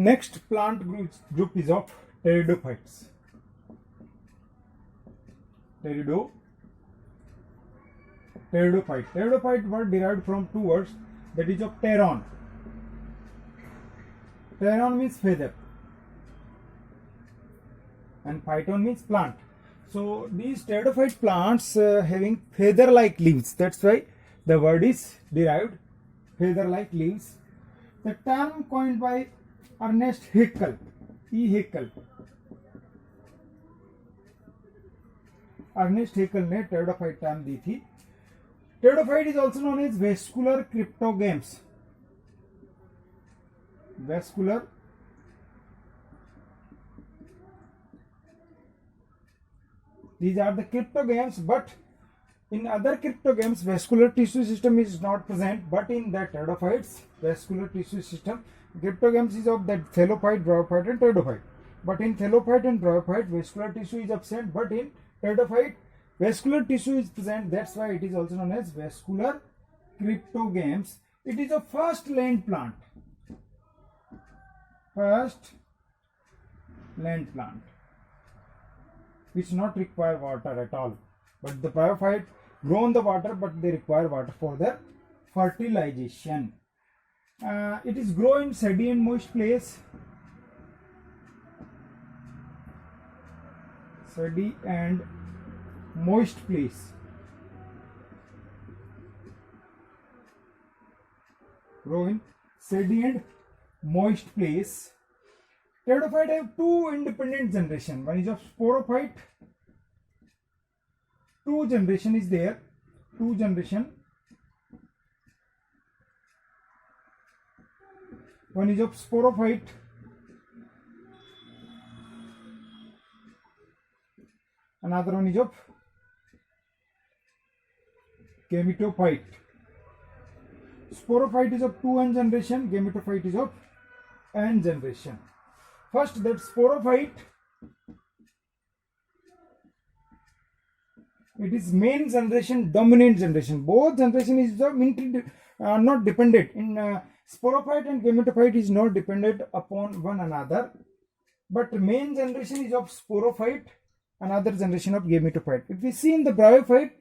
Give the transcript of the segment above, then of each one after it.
Next plant group is of pteridophytes. Pteridophyte. Pteridophyte word derived from two words, that is of pteron. Pteron means feather and phyton means plant. So these pteridophyte plants having feather-like leaves. That's why the word is derived, feather-like leaves. The term coined by Ernest Haeckel, E. Haeckel. Ernest Haeckel ने pteridophyte term दी थी. Pteridophyte is also known as vascular cryptogams. Vascular these are the cryptogames, but in other cryptogames vascular tissue system is not present, but in the pteridophytes vascular tissue system. Cryptogames is of that thallophyte, bryophyte and pteridophyte, but in thallophyte and bryophyte vascular tissue is absent, but in pteridophyte vascular tissue is present. That's why it is also known as vascular cryptogames. It is a first land plant, which not require water at all, but the bryophyte grow in the water, but they require water for their fertilization. It is grow in sandy and moist place. Sandy and moist place. Grow in sandy and moist place. Pteridophyte have two independent generation. One is of sporophyte. Two generation is there. Two generation. One is of sporophyte. Another one is of gametophyte. Sporophyte is of 2n generation. Gametophyte is of n generation. First, that sporophyte, it is main generation, dominant generation. Both generation is not dependent. In sporophyte and gametophyte is not dependent upon one another, but main generation is of sporophyte, another generation of gametophyte. If we see in the bryophyte,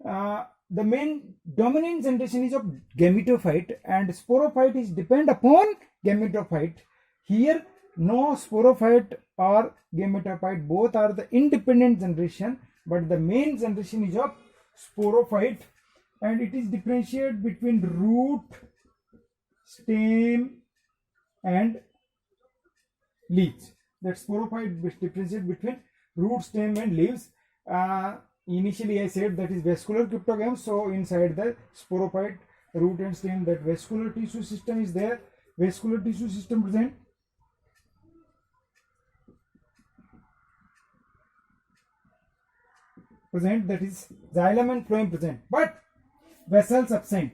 the main dominant generation is of gametophyte and sporophyte is depend upon gametophyte. Here no sporophyte or gametophyte, both are the independent generation, but the main generation is of sporophyte, and it is differentiated between root, stem and leaves. That sporophyte differentiated between root, stem and leaves. Initially I said that is vascular cryptogame, so inside the sporophyte, root and stem, that vascular tissue system is there. Vascular tissue system present. That is xylem and phloem present, but vessels absent.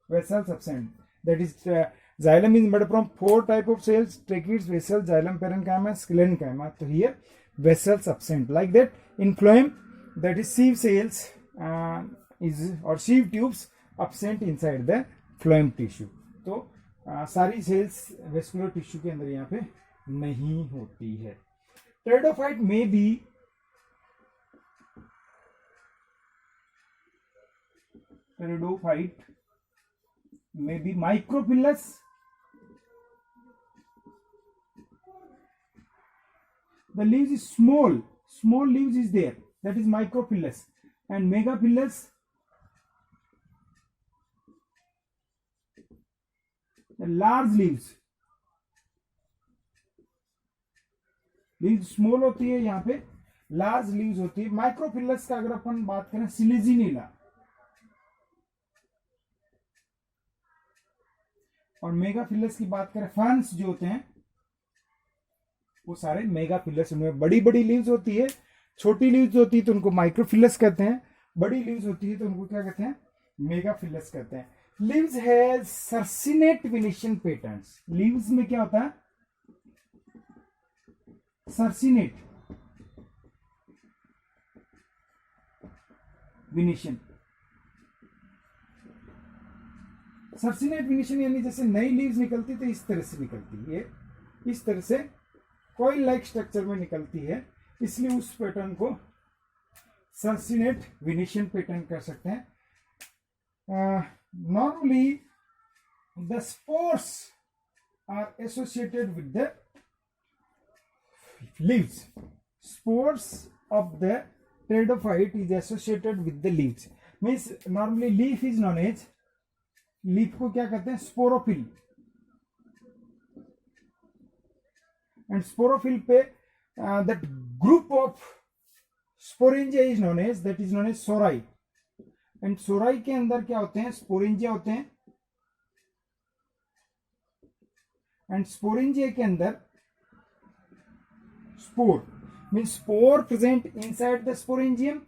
That is xylem is made from 4 type of cells: tracheids, vessels, xylem, parenchyma, sclerenchyma. So here vessels absent. Like that in phloem, that is sieve cells or sieve tubes absent inside the phloem tissue. तो सारी sales vascular tissue के अंदर यहाँ पे नहीं होती है. Pteridophyte में भी microphyllus, the leaves is small leaves is there, that is microphyllus, and megaphyllus, the large leaves small होती है, यहाँ पे लार्ज लीव्स होती है. माइक्रोफिलस का अगर अपन बात करें, सिलिजिनीला और मेगाफिलस की बात करें, फर्न्स जो होते हैं वो सारे मेगाफिलस. उनमें बड़ी बड़ी लीव्स होती है, छोटी लीव्स होती है तो उनको माइक्रोफिलस कहते हैं, बड़ी लीव्स होती है तो उनको क्या कहते हैं, मेगाफिलस कहते हैं. Leaves has circinate vernation patterns. Leaves में क्या होता है, सर्सिनेट विनिशन. सर्सिनेट विनिशन यानी जैसे नई लीव्स निकलती तो इस तरह से निकलती है, इस तरह से कॉइल लाइक स्ट्रक्चर में निकलती है, इसलिए उस पैटर्न को सर्सिनेट विनिशन पैटर्न कह सकते हैं. Normally the spores are associated with the leaves. Spores of the pteridophyte is associated with the leaves. Means normally leaf is known as, leaf को क्या कहते हैं, स्पोरोफिल. And स्पोरोफिल पे that group of sporangia is known as, that is known as sori. And sori के अंदर क्या होते हैं, स्पोरेंजिया होते हैं. एंड स्पोरेंजिया के अंदर spore means spore present inside the sporangium.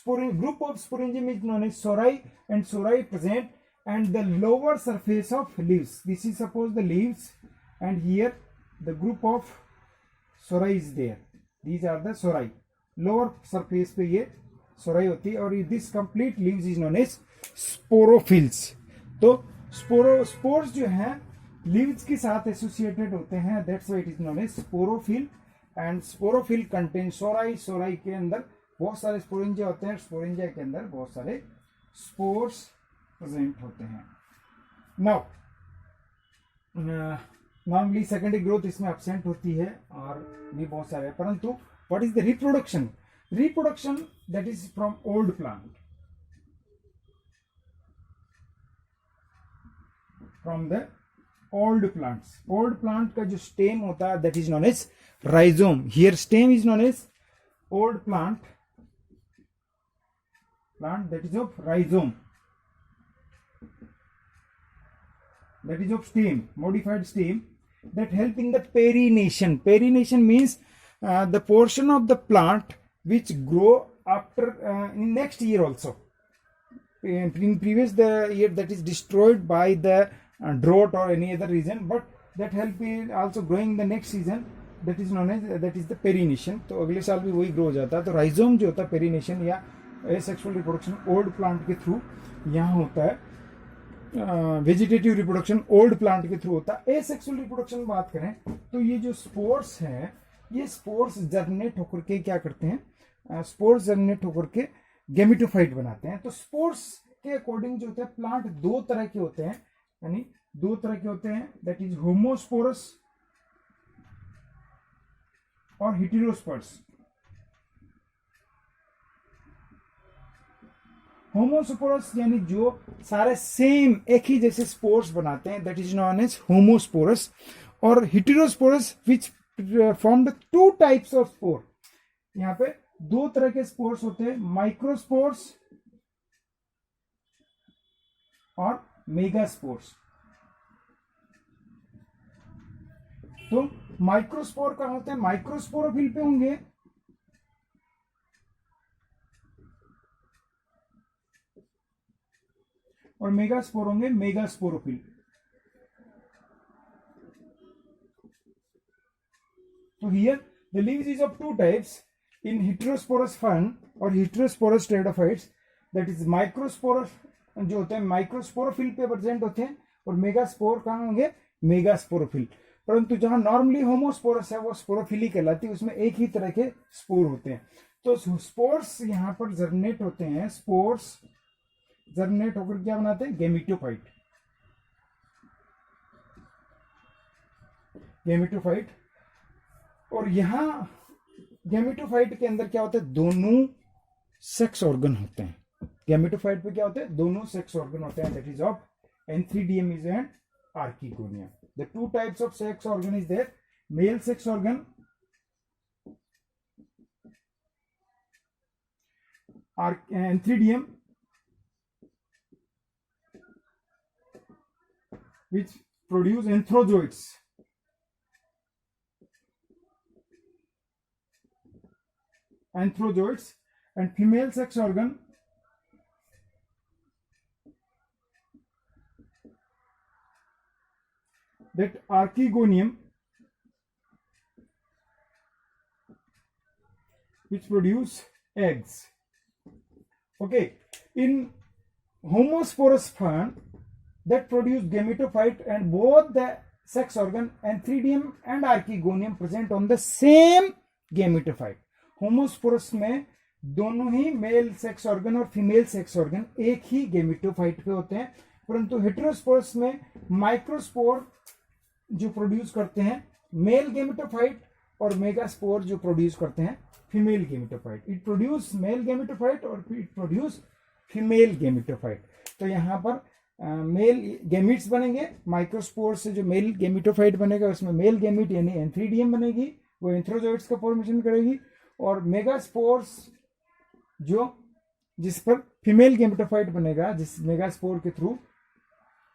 Group of sporangium is known as sori and sori present and the lower surface of leaves. This is suppose the leaves and here the group of sori is there. These are the sori. Lower surface पे ये sori होती है और this complete leaves is known as sporophylls. तो spores जो हैं leaves के साथ एसोसिएटेड होते हैं, that's why it is known as sporophyll. And sporophyll contain sori. Sori के अंदर बहुत सारे स्पोरेंजिया होते हैं, स्पोरेंजिया के अंदर बहुत सारे स्पोर्स प्रेजेंट होते हैं. नाउ नॉर्मली सेकेंडरी ग्रोथ इसमें एब्सेंट होती है और भी बहुत सारे, परंतु what is the reproduction? Reproduction that is from old plant, from the old plants. Old plant का जो stem होता है that is known as rhizome. Here stem is known as old plant that is of rhizome, that is of stem, modified stem that help in the perennation. Perennation means the portion of the plant which grow after in next year also. In previous the year that is destroyed by the drought or any other reason, but that help in also growing the next season, that is known as, that is the perennation. तो अगले साल भी वही grow हो जाता है. तो rhizome जो होता है पेरिनेशन या एसेक्सुअल रिप्रोडक्शन ओल्ड प्लांट के थ्रू यहाँ होता है. वेजिटेटिव रिप्रोडक्शन ओल्ड प्लांट के थ्रू होता है. एसेक्सुअल रिप्रोडक्शन बात करें तो ये जो स्पोर्स हैं, ये स्पोर्स जर्मिनेट होकर के क्या करते हैं, स्पोर्स जर्मिनेट होकर के गेमिटोफाइट बनाते हैं. तो स्पोर्स के अकॉर्डिंग जो होता है प्लांट दो तरह के होते हैं, यानी दो तरह के होते हैं, दैट इज होमोस्पोरस और हेटेरोस्पर्स. होमोस्पोरस यानी जो सारे सेम एक ही जैसे स्पोर्स बनाते हैं, that is known as homosporous. और heterosporous which formed two types of spore. यहाँ पे दो तरह के स्पोर्स होते हैं, माइक्रोस्पोर्स और मेगास्पोर्स. तो माइक्रोस्पोर कहां होते हैं, माइक्रोस्पोरोफिल पे होंगे, और मेगास्पोर होंगे megasporophyll. So here the leaves is of two types in heterosporous fern or heterosporous pteridophytes, that is microsporous जो होते हैं माइक्रोस्पोरोफिल पे प्रेजेंट होते हैं, और मेगास्पोर कहाँ होंगे, मेगास्पोरोफिल. परंतु जहां नॉर्मली होमोस्पोरस है वो स्पोरोफिली कहलाती है, उसमें एक ही तरह के स्पोर होते हैं. तो स्पोर्स यहाँ पर जर्मिनेट होते हैं. स्पोर्स जर्मिनेट होकर क्या बनाते हैं, गेमिटोफाइट. गेमिटोफाइट. और यहां गेमिटोफाइट के अंदर क्या होता है, दोनों सेक्स ऑर्गन होते हैं. गेमिटोफाइट पे क्या होते हैं, दोनों सेक्स ऑर्गन होते हैं, that is of antheridium is and archegonia. The two types of sex organ is there, male sex organ antheridium which produce anthrozoids. Anthrozoids. And female sex organ that archegonium, which produce eggs. Okay, in homosporous fern that produce gametophyte and both the sex organ Antheridium and Archegonium present on the same gametophyte. Homosporous में दोनों ही mail sex organ और female sex organ एक ही gametophyte पे होते हैं, परंतु heterosporous में microspore जो प्रोड्यूस करते हैं मेल गेमेटोफाइट और मेगास्पोर जो प्रोड्यूस करते हैं female gametophyte. It produce mail gametophyte और इट प्रोड्यूस फीमेल गेमेटोफाइट. तो यहाँ पर मेल गेमिट्स बनेंगे, माइक्रोस्पोर से जो मेल गेमेटोफाइट बनेगा उसमें मेल गेमिट यानी एंथ्रीडियम बनेगी, वो एंथ्रोजोइट्स का फॉर्मेशन करेगी, और मेगास्पोर्स जो जिस पर फीमेल गेमेटोफाइट बनेगा जिस मेगास्पोर के थ्रू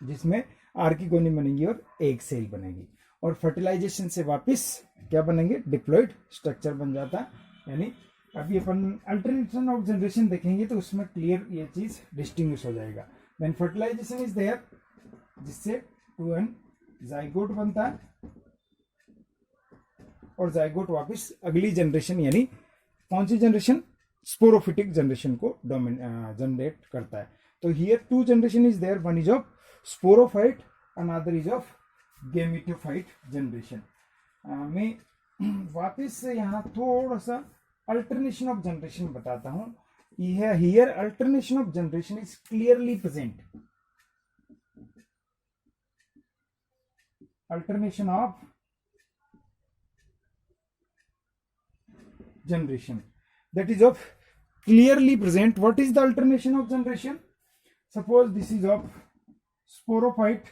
जिसमें आर्किगोनियम बनेगी और एग सेल बनेगी, और फर्टिलाइजेशन से वापस क्या बनेंगे डिप्लॉइड स्ट्रक्चर बन जाता है. यानी अभी अपन अल्टरनेशन ऑफ जनरेशन देखेंगे तो उसमें क्लियर ये चीज डिस्टिंग्विश हो जाएगा. देन फर्टिलाइजेशन इज देयर जिससे 2n जाइगोट बनता है और जाइगोट वापस अगली जनरेशन यानी कौन सी जनरेशन स्पोरोफिटिक जनरेशन को जनरेट करता है. तो here 2 generation is there, one is of sporophyte another is of gametophyte generation. मैं वापस से यहाँ थोड़ा सा अल्टरनेशन ऑफ जनरेशन बताता हूं. Here alternation of generation is clearly present. Alternation of generation, that is of clearly present. What is the alternation of generation? Suppose this is of sporophyte,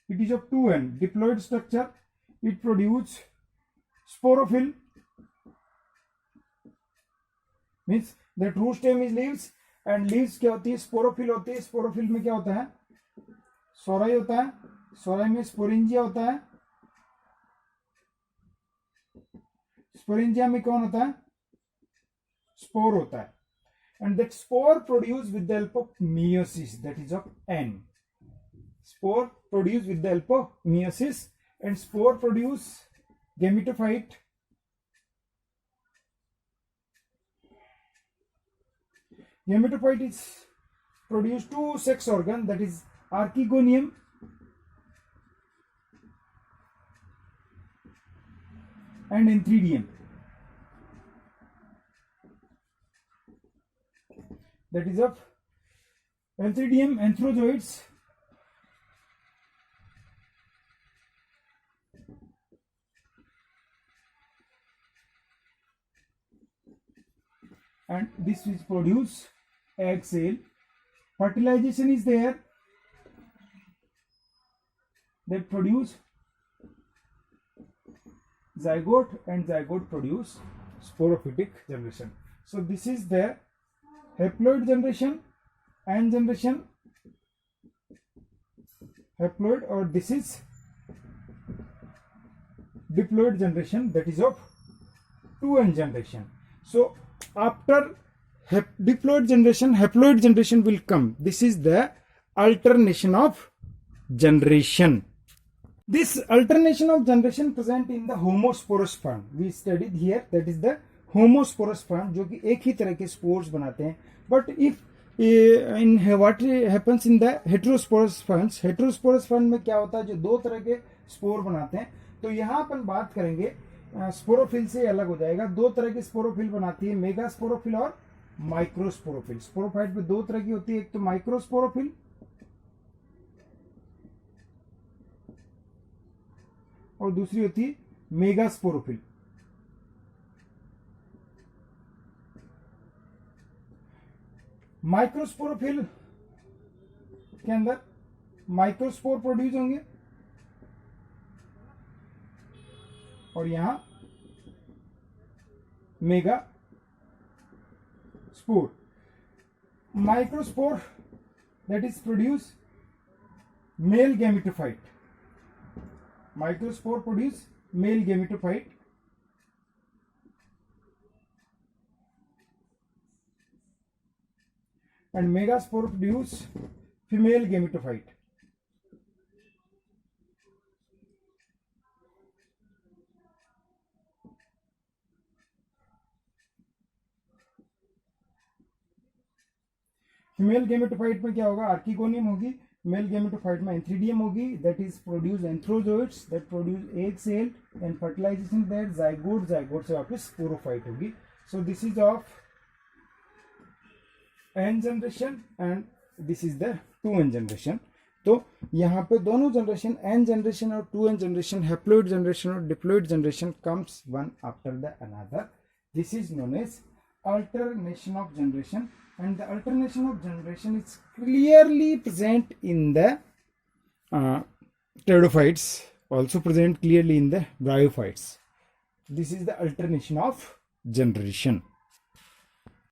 it is of 2n diploid structure, it produce sporophyll, means the true stem is leaves and leaves क्या होती है sporophyll होती है. sporophyll में क्या होता है सोराई होता है, सोराई में स्पोरेंजिया होता है, स्पोरेंजिया में कौन होता है स्पोर होता है, and that spore produce with the help of meiosis that is of an. Spore produce with the help of meiosis and spore produce gametophyte. Gametophyte is produce 2 sex organ that is archegonium and antheridium. That is of antheridium anthrozoids and this is produce egg cell. Fertilization is there, that produce zygote and zygote produce sporophytic generation. So this is the haploid generation and generation haploid, or this is diploid generation that is of 2n generation. So after diploid generation haploid generation will come. This is the alternation of generation. This alternation of generation present in the homosporous fern. We studied here, that is the homosporous fern, जो कि एक ही तरह के spores बनाते हैं. But if in what happens in the heterosporous ferns, heterosporous fern में क्या होता है जो 2 तरह के स्पोर बनाते हैं. तो यहाँ अपन बात करेंगे स्पोरोफिल से अलग हो जाएगा. 2 तरह की स्पोरोफिल बनाती है, मेगा स्पोरोफिल और माइक्रोस्पोरोफिल. स्पोरोफाइट में 2 तरह की होती है, एक तो माइक्रोस्पोरोफिल और दूसरी होती है मेगास्पोरोफिल. माइक्रोस्पोरोफिल के अंदर माइक्रोस्पोर प्रोड्यूस होंगे और यहां megaspore. Microspore that is produce male gametophyte. Microspore produce male gametophyte and megaspore produce female gametophyte. Female gametophyte में क्या होगा, आर्किगोनियम होगी, मेल गेमेटोफाइट में एंथ्रीडियम होगी, that is produce antherozoids that produce egg cell and fertilisation that zygote से वापस sporophyte होगी. So this is of n generation and this is the 2n generation. तो यहाँ पे दोनों जनरेशन एन जनरेशन और 2n जनरेशन, हैप्लॉइड जनरेशन और diploid generation comes one after the another. This is known as alternation of generation, and the alternation of generation is clearly present in the pteridophytes, also present clearly in the bryophytes. This is the alternation of generation.